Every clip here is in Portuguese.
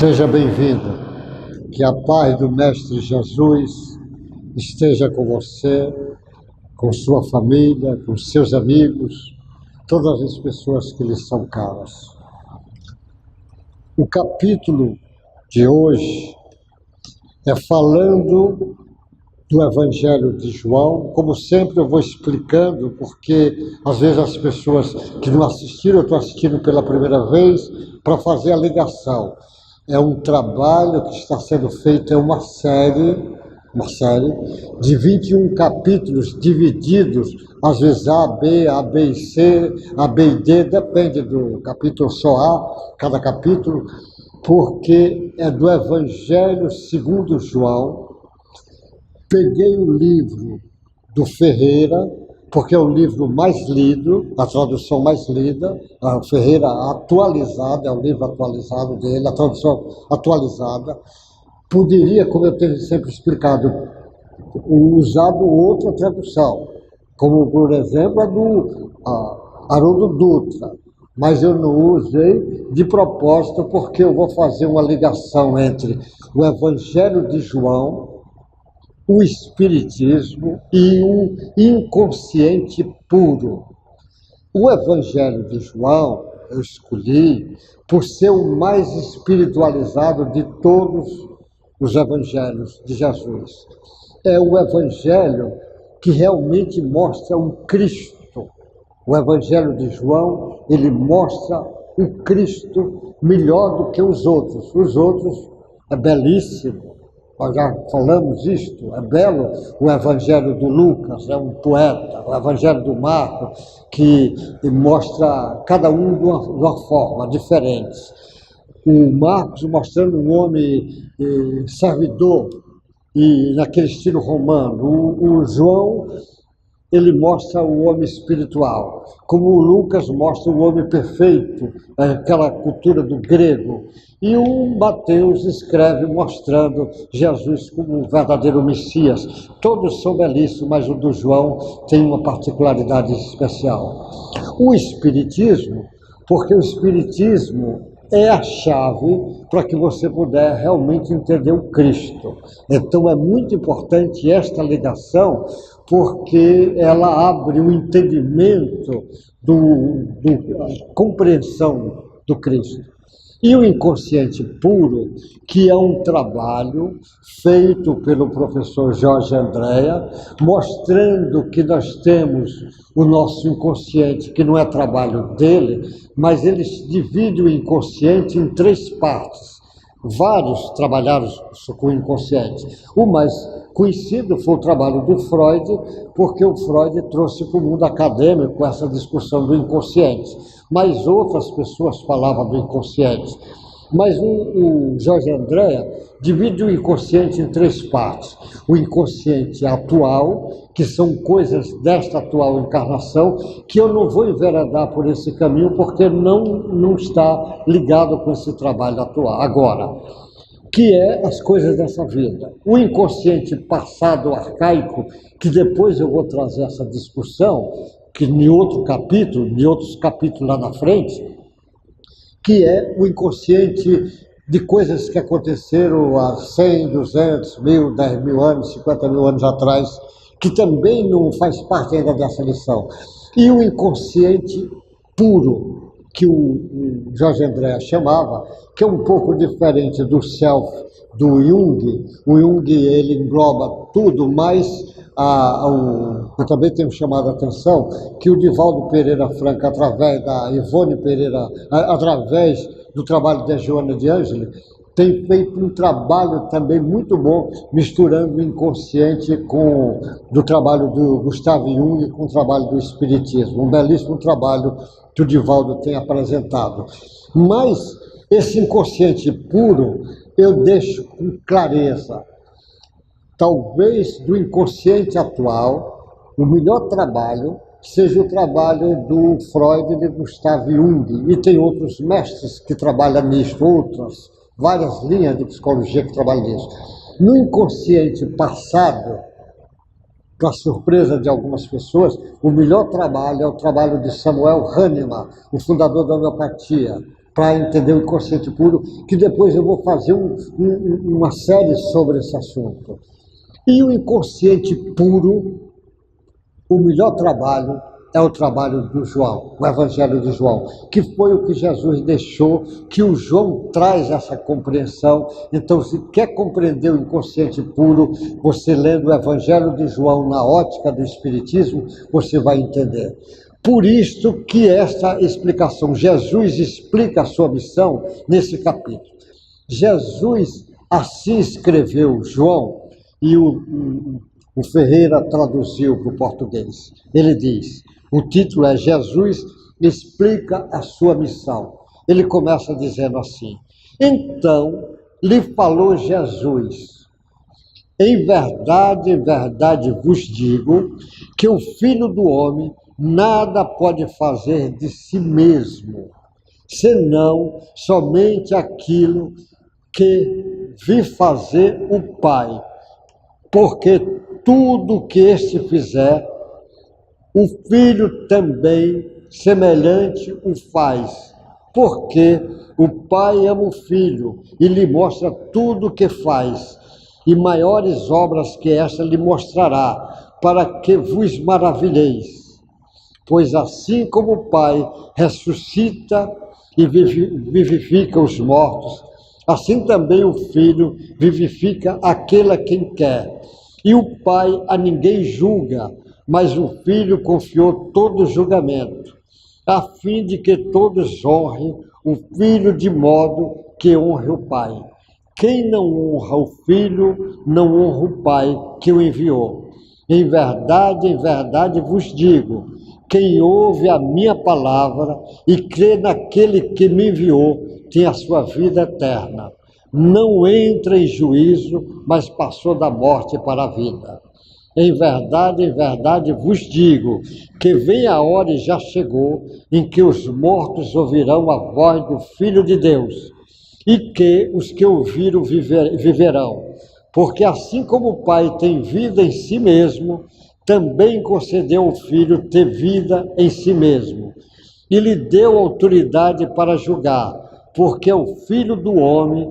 Seja bem-vindo, que a paz do Mestre Jesus esteja com você, com sua família, com seus amigos, todas as pessoas que lhe são caras. O capítulo de hoje é falando do Evangelho de João. Como sempre eu vou explicando, porque às vezes as pessoas que não assistiram, eu estou assistindo pela primeira vez, para fazer a ligação. É um trabalho que está sendo feito, é uma série de 21 capítulos divididos, às vezes A, B e C, A, B e D, depende do capítulo, só A, cada capítulo, porque é do Evangelho segundo João. Peguei o livro do Ferreira, porque é o livro mais lido, a tradução mais lida, a Ferreira atualizada, é o livro atualizado dele, a tradução atualizada. Poderia, como eu tenho sempre explicado, usado outra tradução, como, por exemplo, a do Haroldo Dutra, mas eu não usei de propósito, porque eu vou fazer uma ligação entre o Evangelho de João, o Espiritismo e o inconsciente puro. O Evangelho de João eu escolhi por ser o mais espiritualizado de todos os Evangelhos de Jesus. É o Evangelho que realmente mostra o Cristo. O Evangelho de João, ele mostra o Cristo melhor do que os outros. Os outros é belíssimo. Nós já falamos isto, é belo o Evangelho do Lucas, é um poeta, o Evangelho do Marcos, que mostra cada um de uma forma diferente. O Marcos mostrando um homem servidor, e naquele estilo romano. O João, ele mostra o homem espiritual, como o Lucas mostra o homem perfeito, aquela cultura do grego. E o Mateus escreve mostrando Jesus como o verdadeiro Messias. Todos são belíssimos, mas o do João tem uma particularidade especial. O Espiritismo, porque o Espiritismo é a chave para que você puder realmente entender o Cristo. Então é muito importante esta ligação, porque ela abre o entendimento a compreensão do Cristo. E o inconsciente puro, que é um trabalho feito pelo professor Jorge Andréa, mostrando que nós temos o nosso inconsciente, que não é trabalho dele, mas ele divide o inconsciente em 3 partes. Vários trabalharam com o inconsciente. O mais conhecido foi o trabalho do Freud, porque o Freud trouxe para o mundo acadêmico essa discussão do inconsciente. Mas outras pessoas falavam do inconsciente. Mas o Jorge Andréa divide o inconsciente em 3 partes. O inconsciente atual, que são coisas desta atual encarnação, que eu não vou enveredar por esse caminho, porque não está ligado com esse trabalho atual. Agora, que é as coisas dessa vida. O inconsciente passado arcaico, que depois eu vou trazer essa discussão, que em outros capítulos lá na frente, que é o inconsciente de coisas que aconteceram há 100, 200, 1000, 10 mil anos, 50 mil anos atrás, que também não faz parte ainda dessa lição. E o inconsciente puro, que o Jorge Andréa chamava, que é um pouco diferente do self, do Jung. O Jung, ele engloba tudo, mas eu também tenho chamado a atenção que o Divaldo Pereira Franco, através da Ivone Pereira, através do trabalho da Joana de Ângeli, tem feito um trabalho também muito bom, misturando o inconsciente do trabalho do Gustavo Jung com o trabalho do Espiritismo. Um belíssimo trabalho que o Divaldo tem apresentado. Mas esse inconsciente puro eu deixo com clareza. Talvez do inconsciente atual, o melhor trabalho seja o trabalho do Freud e de Gustavo Jung. E tem outros mestres que trabalham nisso, várias linhas de psicologia que trabalham nisso. No inconsciente passado, para surpresa de algumas pessoas, o melhor trabalho é o trabalho de Samuel Hahnemann, o fundador da homeopatia. para entender o inconsciente puro, que depois eu vou fazer uma série sobre esse assunto. E o inconsciente puro, o melhor trabalho é o trabalho do João, o Evangelho de João, que foi o que Jesus deixou, que o João traz essa compreensão. Então, se quer compreender o inconsciente puro, você lendo o Evangelho de João na ótica do Espiritismo, você vai entender. Por isso que essa explicação, Jesus explica a sua missão nesse capítulo. Jesus assim escreveu João, e o Ferreira traduziu para o português. Ele diz, o título é Jesus explica a sua missão. Ele começa dizendo assim, então lhe falou Jesus, em verdade vos digo, que o Filho do Homem nada pode fazer de si mesmo, senão somente aquilo que vi fazer o Pai, porque tudo que este fizer, o Filho também semelhante o faz, porque o Pai ama o Filho e lhe mostra tudo o que faz, e maiores obras que esta lhe mostrará, para que vos maravilheis. Pois assim como o Pai ressuscita e vivifica os mortos, assim também o Filho vivifica aquele a quem quer. E o Pai a ninguém julga, mas o Filho confiou todo o julgamento, a fim de que todos honrem o Filho de modo que honre o Pai. Quem não honra o Filho, não honra o Pai que o enviou. Em verdade vos digo, quem ouve a minha palavra e crê naquele que me enviou, tem a sua vida eterna. Não entra em juízo, mas passou da morte para a vida. Em verdade vos digo, que vem a hora e já chegou, em que os mortos ouvirão a voz do Filho de Deus, e que os que ouviram viverão. Porque assim como o Pai tem vida em si mesmo, também concedeu ao Filho ter vida em si mesmo, e lhe deu autoridade para julgar, porque é o Filho do Homem.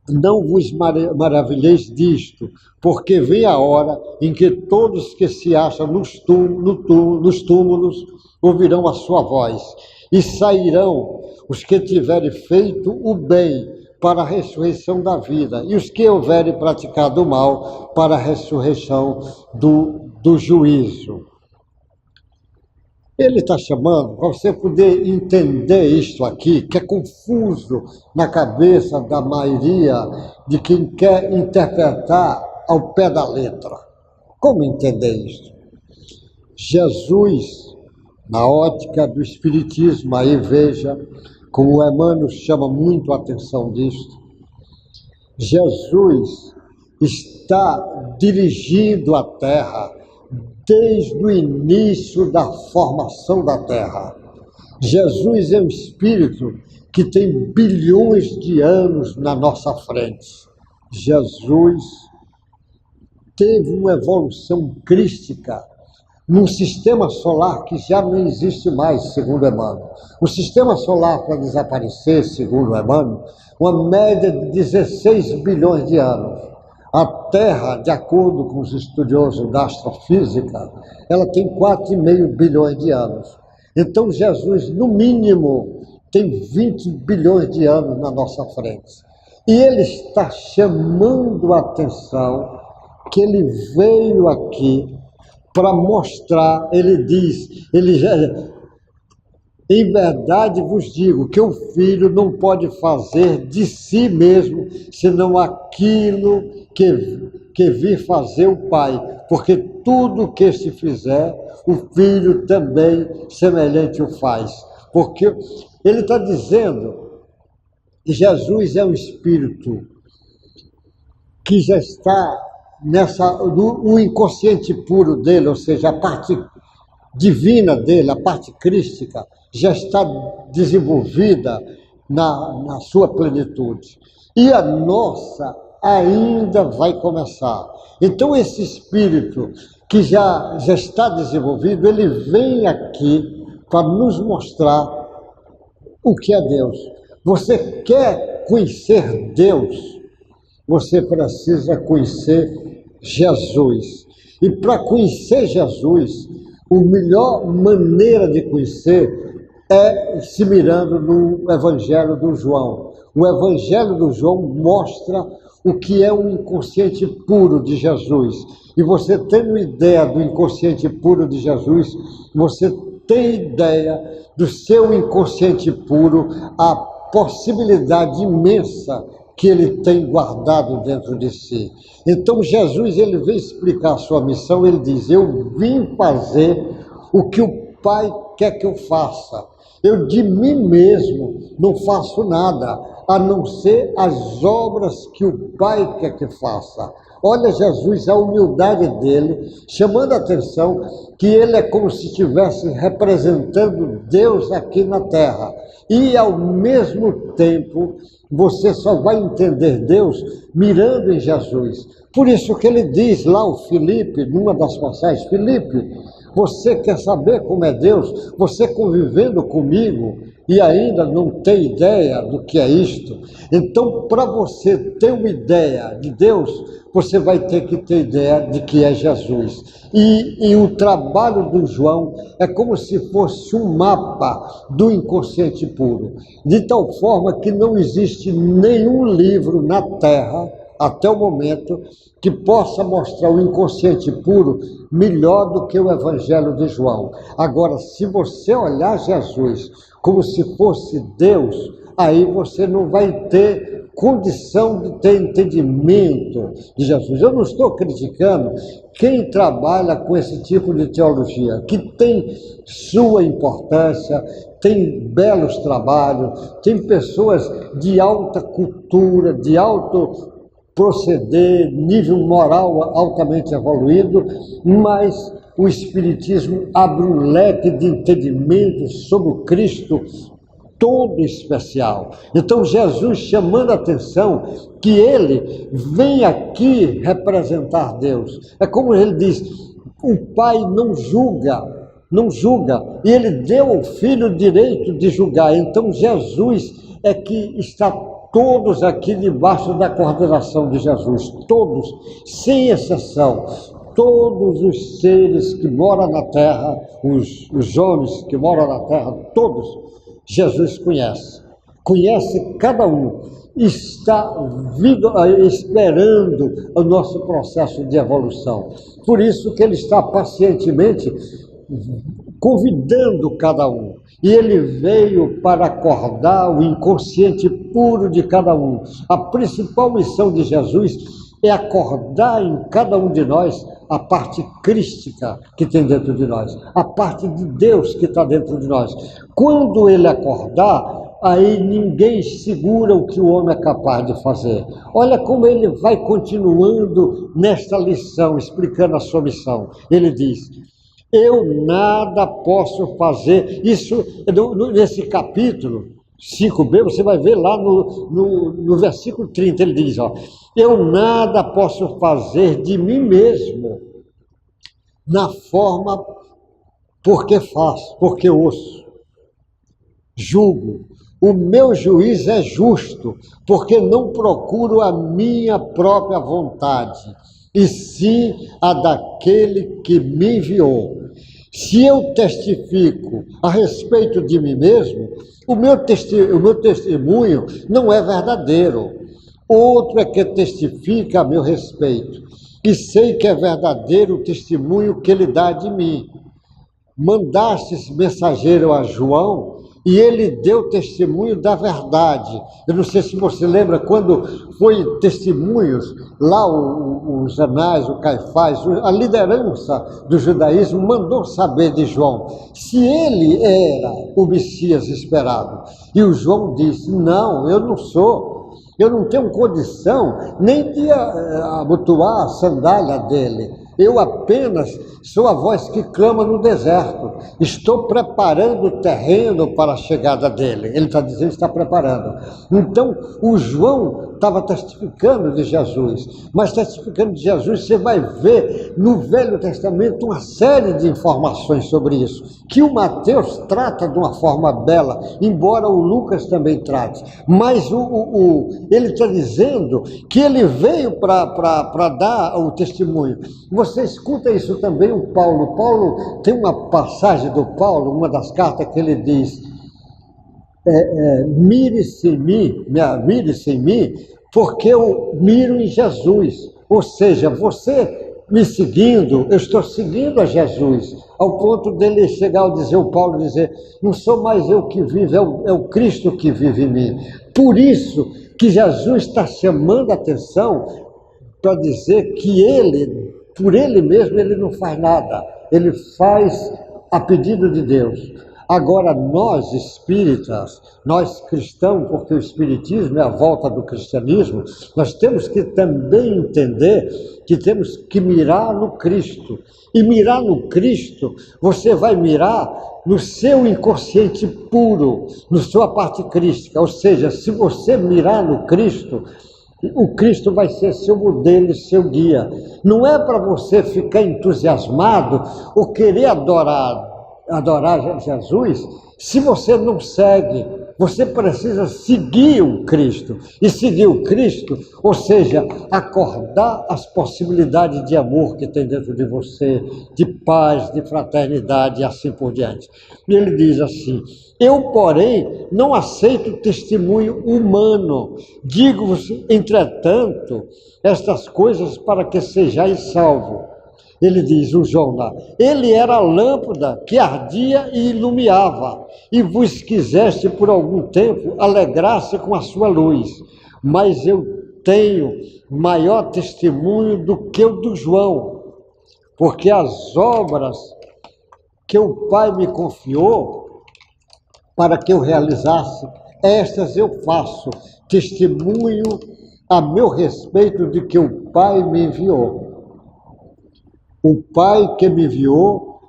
Não vos maravilheis disto, porque vem a hora em que todos que se acham nos túmulos ouvirão a sua voz, e sairão os que tiverem feito o bem para a ressurreição da vida, e os que houverem praticado o mal para a ressurreição do juízo. Ele está chamando para você poder entender isto aqui, que é confuso na cabeça da maioria de quem quer interpretar ao pé da letra. Como entender isto? Jesus, na ótica do Espiritismo, aí veja como o Emmanuel chama muito a atenção disto, Jesus está dirigindo a Terra desde o início da formação da Terra. Jesus é um espírito que tem bilhões de anos na nossa frente. Jesus teve uma evolução crística num sistema solar que já não existe mais, segundo Emmanuel. O sistema solar, para desaparecer, segundo Emmanuel, uma média de 16 bilhões de anos. A Terra, de acordo com os estudiosos da astrofísica, ela tem 4,5 bilhões de anos. Então, Jesus, no mínimo, tem 20 bilhões de anos na nossa frente. E ele está chamando a atenção que ele veio aqui para mostrar, ele diz, em verdade vos digo que o Filho não pode fazer de si mesmo, senão aquilo que vi fazer o Pai, porque tudo que se fizer, o Filho também semelhante o faz. Porque ele está dizendo que Jesus é um Espírito que já está no inconsciente puro dele, ou seja, a parte divina dele, a parte crística, já está desenvolvida na sua plenitude. E a nossa ainda vai começar. Então, esse espírito que já está desenvolvido, ele vem aqui para nos mostrar O que é Deus? Você quer conhecer Deus? Você precisa conhecer Jesus. E para conhecer Jesus, a melhor maneira de conhecer é se mirando no Evangelho do João. O Evangelho do João mostra o que é o inconsciente puro de Jesus. E você tendo ideia do inconsciente puro de Jesus, você tem ideia do seu inconsciente puro, a possibilidade imensa que ele tem guardado dentro de si. Então Jesus, ele vem explicar a sua missão, ele diz: eu vim fazer o que o Pai quer que eu faça. Eu de mim mesmo não faço nada, a não ser as obras que o Pai quer que faça. Olha Jesus, a humildade dele, chamando a atenção que ele é como se estivesse representando Deus aqui na terra. E ao mesmo tempo, você só vai entender Deus mirando em Jesus. Por isso que ele diz lá o Filipe, numa das passagens: Filipe, você quer saber como é Deus? Você convivendo comigo e ainda não tem ideia do que é isto? Então, para você ter uma ideia de Deus, você vai ter que ter ideia de que é Jesus. E o trabalho do João é como se fosse um mapa do inconsciente puro, de tal forma que não existe nenhum livro na Terra, até o momento, que possa mostrar o inconsciente puro melhor do que o Evangelho de João. Agora, se você olhar Jesus como se fosse Deus, aí você não vai ter condição de ter entendimento de Jesus. Eu não estou criticando quem trabalha com esse tipo de teologia, que tem sua importância, tem belos trabalhos, tem pessoas de alta cultura, de alto proceder, nível moral altamente evoluído, mas o Espiritismo abre um leque de entendimento sobre o Cristo todo especial. Então Jesus chamando a atenção que ele vem aqui representar Deus. É como ele diz: o Pai não julga, e ele deu ao Filho o direito de julgar. Então Jesus é que está todos aqui debaixo da coordenação de Jesus, todos, sem exceção, todos os seres que moram na terra, os homens que moram na terra, todos, Jesus conhece cada um, está esperando o nosso processo de evolução. Por isso que ele está pacientemente convidando cada um. E ele veio para acordar o inconsciente puro de cada um. A principal missão de Jesus é acordar em cada um de nós a parte crística que tem dentro de nós, a parte de Deus que está dentro de nós. Quando ele acordar, aí ninguém segura o que o homem é capaz de fazer. Olha como ele vai continuando nesta lição, explicando a sua missão. Ele diz: eu nada posso fazer. Isso, nesse capítulo 5b, você vai ver lá no versículo 30, ele diz: eu nada posso fazer de mim mesmo, na forma porque faço, porque ouço, julgo. O meu juiz é justo, porque não procuro a minha própria vontade, e sim a daquele que me enviou. Se eu testifico a respeito de mim mesmo, o meu testemunho não é verdadeiro. Outro é que testifica a meu respeito, e sei que é verdadeiro o testemunho que ele dá de mim. Mandastes mensageiro a João, e ele deu testemunho da verdade. Eu não sei se você lembra quando foi testemunhos, lá os Anás, o Caifás, a liderança do judaísmo mandou saber de João se ele era o Messias esperado. E o João disse: não, eu não sou. Eu não tenho condição nem de abotoar a sandália dele. Eu apenas apenas sou a voz que clama no deserto. Estou preparando o terreno para a chegada dele. Ele está dizendo que está preparando. Então, o João estava testificando de Jesus, mas testificando de Jesus, você vai ver no Velho Testamento uma série de informações sobre isso, que o Mateus trata de uma forma bela, embora o Lucas também trate. Mas ele está dizendo que ele veio para dar o testemunho. Você escuta isso também, o Paulo. Paulo tem uma passagem do Paulo, uma das cartas que ele diz: mire-se em mim, porque eu miro em Jesus. Ou seja, você me seguindo, eu estou seguindo a Jesus, ao ponto dele chegar ao dizer, o Paulo dizer, não sou mais eu que vivo, é o Cristo que vive em mim. Por isso que Jesus está chamando a atenção para dizer que ele, por ele mesmo, ele não faz nada, ele faz a pedido de Deus. Agora, nós espíritas, nós cristãos, porque o espiritismo é a volta do cristianismo, nós temos que também entender que temos que mirar no Cristo. E mirar no Cristo, você vai mirar no seu inconsciente puro, na sua parte crística. Ou seja, se você mirar no Cristo, o Cristo vai ser seu modelo, seu guia. Não é para você ficar entusiasmado ou querer adorar Jesus, se você não segue. Você precisa seguir o Cristo. E seguir o Cristo, ou seja, acordar as possibilidades de amor que tem dentro de você, de paz, de fraternidade e assim por diante. E ele diz assim: eu, porém, não aceito testemunho humano. Digo-vos, entretanto, estas coisas para que sejais salvos. Ele diz, o João lá, ele era a lâmpada que ardia e iluminava, e vos quiseste por algum tempo alegrar-se com a sua luz. Mas eu tenho maior testemunho do que o do João, porque as obras que o Pai me confiou para que eu realizasse, estas eu faço, testemunho a meu respeito de que o Pai me enviou. O Pai que me enviou,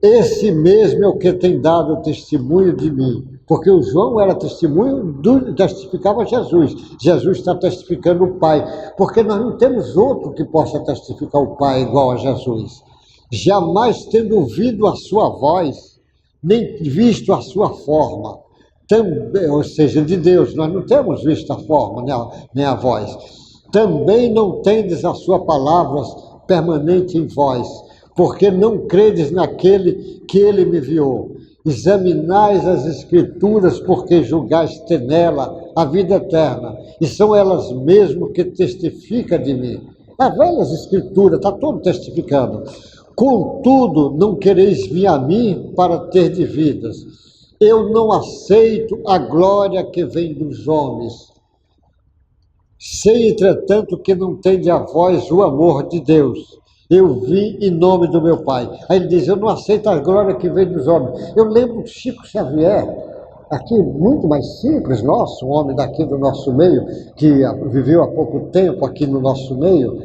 esse mesmo é o que tem dado testemunho de mim. Porque o João era testificava Jesus. Jesus está testificando o Pai. Porque nós não temos outro que possa testificar o Pai igual a Jesus. Jamais tendo ouvido a sua voz, nem visto a sua forma. Também, ou seja, de Deus, nós não temos visto a forma, nem a voz. Também não tendes as suas palavras permanente em vós, porque não credes naquele que ele me enviou. Examinais as Escrituras, porque julgais ter nela a vida eterna, e são elas mesmo que testificam de mim. As velhas Escrituras, está todo testificando. Contudo, não quereis vir a mim para ter de vidas. Eu não aceito a glória que vem dos homens. Sei, entretanto, que não tende a vós o amor de Deus. Eu vim em nome do meu Pai. Aí ele diz, eu não aceito a glória que vem dos homens. Eu lembro de Chico Xavier, aqui muito mais simples, um homem daqui do nosso meio, que viveu há pouco tempo aqui no nosso meio,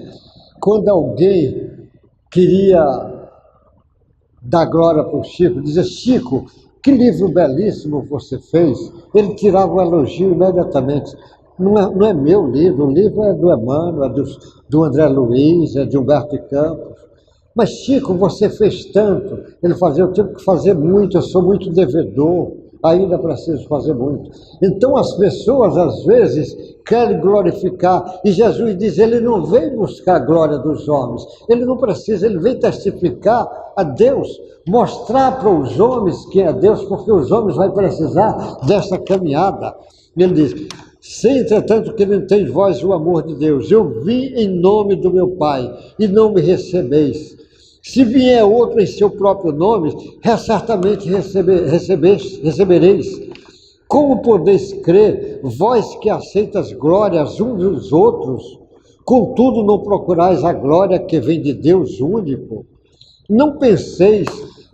quando alguém queria dar glória para o Chico, dizia, Chico, que livro belíssimo você fez. Ele tirava o elogio imediatamente. Não é meu livro, o livro é do Emmanuel, é do André Luiz, é de Humberto Campos. Mas, Chico, você fez tanto. Ele fazia, eu tive que fazer muito, eu sou muito devedor, ainda preciso fazer muito. Então, as pessoas, às vezes, querem glorificar, e Jesus diz, ele não vem buscar a glória dos homens, ele não precisa, ele vem testificar a Deus, mostrar para os homens quem é Deus, porque os homens vão precisar dessa caminhada. Ele diz, sei, entretanto, que não tem vós o amor de Deus. Eu vim em nome do meu Pai, e não me recebeis. Se vier outro em seu próprio nome, certamente recebereis. Como podeis crer, vós que aceitas glórias uns dos outros, contudo não procurais a glória que vem de Deus único? Não penseis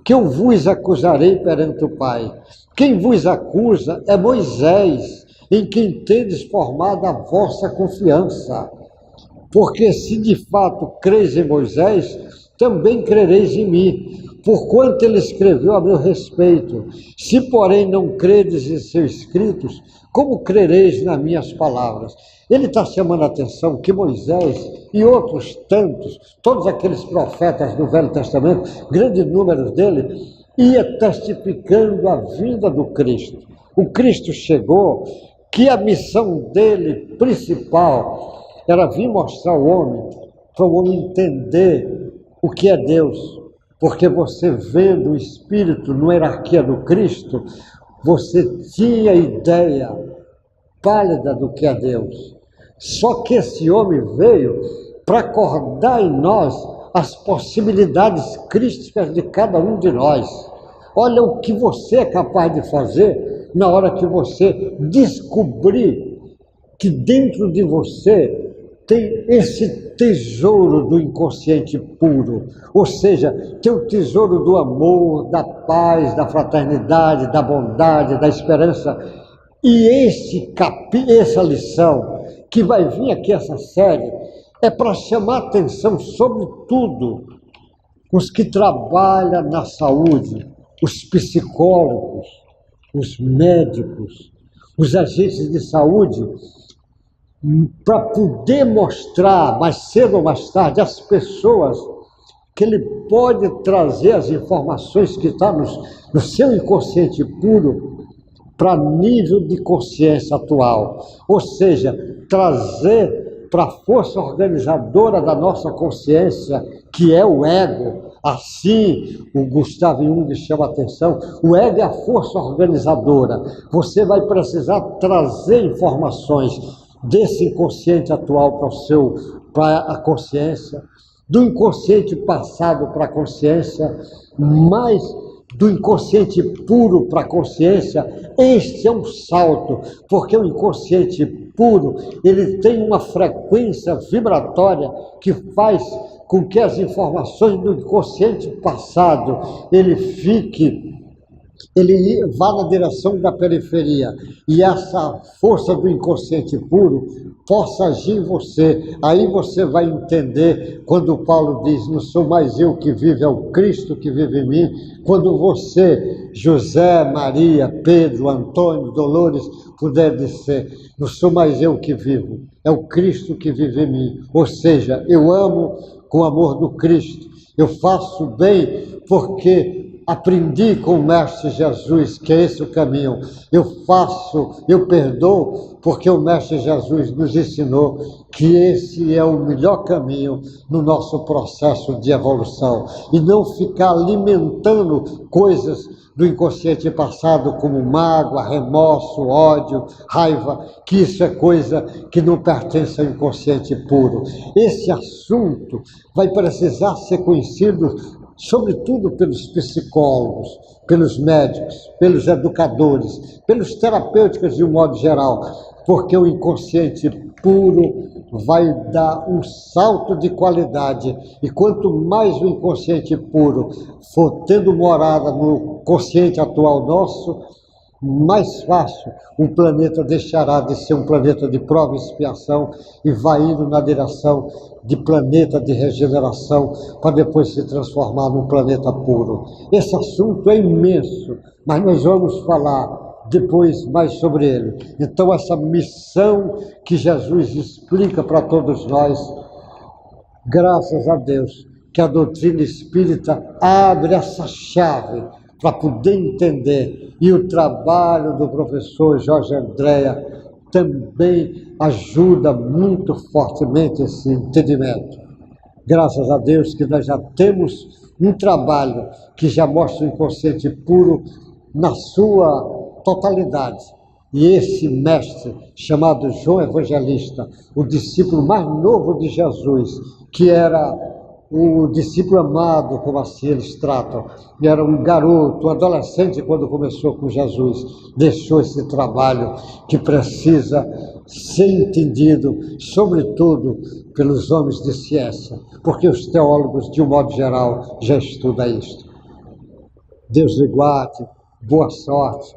que eu vos acusarei perante o Pai. Quem vos acusa é Moisés, em quem tendes formado a vossa confiança. Porque se de fato creis em Moisés, também crereis em mim, porquanto ele escreveu a meu respeito. Se, porém, não credes em seus escritos, como crereis nas minhas palavras? Ele está chamando a atenção que Moisés e outros tantos, todos aqueles profetas do Velho Testamento, grande número dele, ia testificando a vinda do Cristo. O Cristo chegou, que a missão dele principal era vir mostrar ao homem, para o homem entender o que é Deus. Porque você vendo o Espírito na hierarquia do Cristo, você tinha ideia pálida do que é Deus. Só que esse homem veio para acordar em nós as possibilidades crísticas de cada um de nós. Olha o que você é capaz de fazer na hora que você descobrir que dentro de você tem esse tesouro do inconsciente puro, ou seja, tem o tesouro do amor, da paz, da fraternidade, da bondade, da esperança. E essa lição que vai vir aqui, essa série, é para chamar atenção, sobretudo, os que trabalham na saúde, os psicólogos, os médicos, os agentes de saúde, para poder mostrar, mais cedo ou mais tarde, às pessoas que ele pode trazer as informações que estão no seu inconsciente puro para nível de consciência atual. Ou seja, trazer para a força organizadora da nossa consciência, que é o ego. Assim, o Gustavo Jung chama a atenção, o ego é a força organizadora. Você vai precisar trazer informações desse inconsciente atual para a consciência, do inconsciente passado para a consciência, mais do inconsciente puro para a consciência. Este é um salto, porque o inconsciente puro, ele tem uma frequência vibratória que faz com que as informações do inconsciente passado, ele vá na direção da periferia, e essa força do inconsciente puro possa agir em você. Aí você vai entender quando Paulo diz: não sou mais eu que vivo, é o Cristo que vive em mim. Quando você, José, Maria, Pedro, Antônio, Dolores, puder dizer: não sou mais eu que vivo, é o Cristo que vive em mim. Ou seja, eu amo com o amor do Cristo, eu faço bem porque aprendi com o Mestre Jesus que é esse o caminho. Eu perdoo porque o Mestre Jesus nos ensinou que esse é o melhor caminho no nosso processo de evolução. E não ficar alimentando coisas do inconsciente passado como mágoa, remorso, ódio, raiva, que isso é coisa que não pertence ao inconsciente puro. Esse assunto vai precisar ser conhecido sobretudo pelos psicólogos, pelos médicos, pelos educadores, pelos terapêuticos de um modo geral, porque o inconsciente puro vai dar um salto de qualidade, e quanto mais o inconsciente puro for tendo morada no consciente atual nosso, mais fácil o planeta deixará de ser um planeta de prova e expiação e vai indo na direção de planeta de regeneração para depois se transformar num planeta puro. Esse assunto é imenso, mas nós vamos falar depois mais sobre ele. Então essa missão que Jesus explica para todos nós, graças a Deus, que a doutrina espírita abre essa chave para poder entender, e o trabalho do professor Jorge Andréa também ajuda muito fortemente esse entendimento. Graças a Deus que nós já temos um trabalho que já mostra o inconsciente puro na sua totalidade. E esse mestre, chamado João Evangelista, o discípulo mais novo de Jesus, que era o discípulo amado, como assim eles tratam, e era um garoto, um adolescente quando começou com Jesus, deixou esse trabalho que precisa ser entendido, sobretudo pelos homens de ciência, porque os teólogos, de um modo geral, já estudam isto. Deus lhe guarde, boa sorte,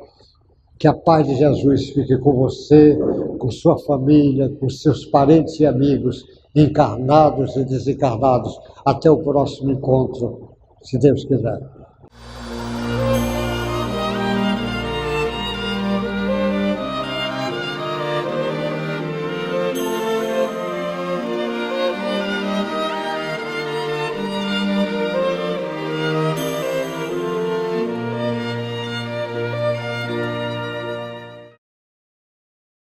que a paz de Jesus fique com você, com sua família, com seus parentes e amigos, encarnados e desencarnados. Até o próximo encontro, se Deus quiser.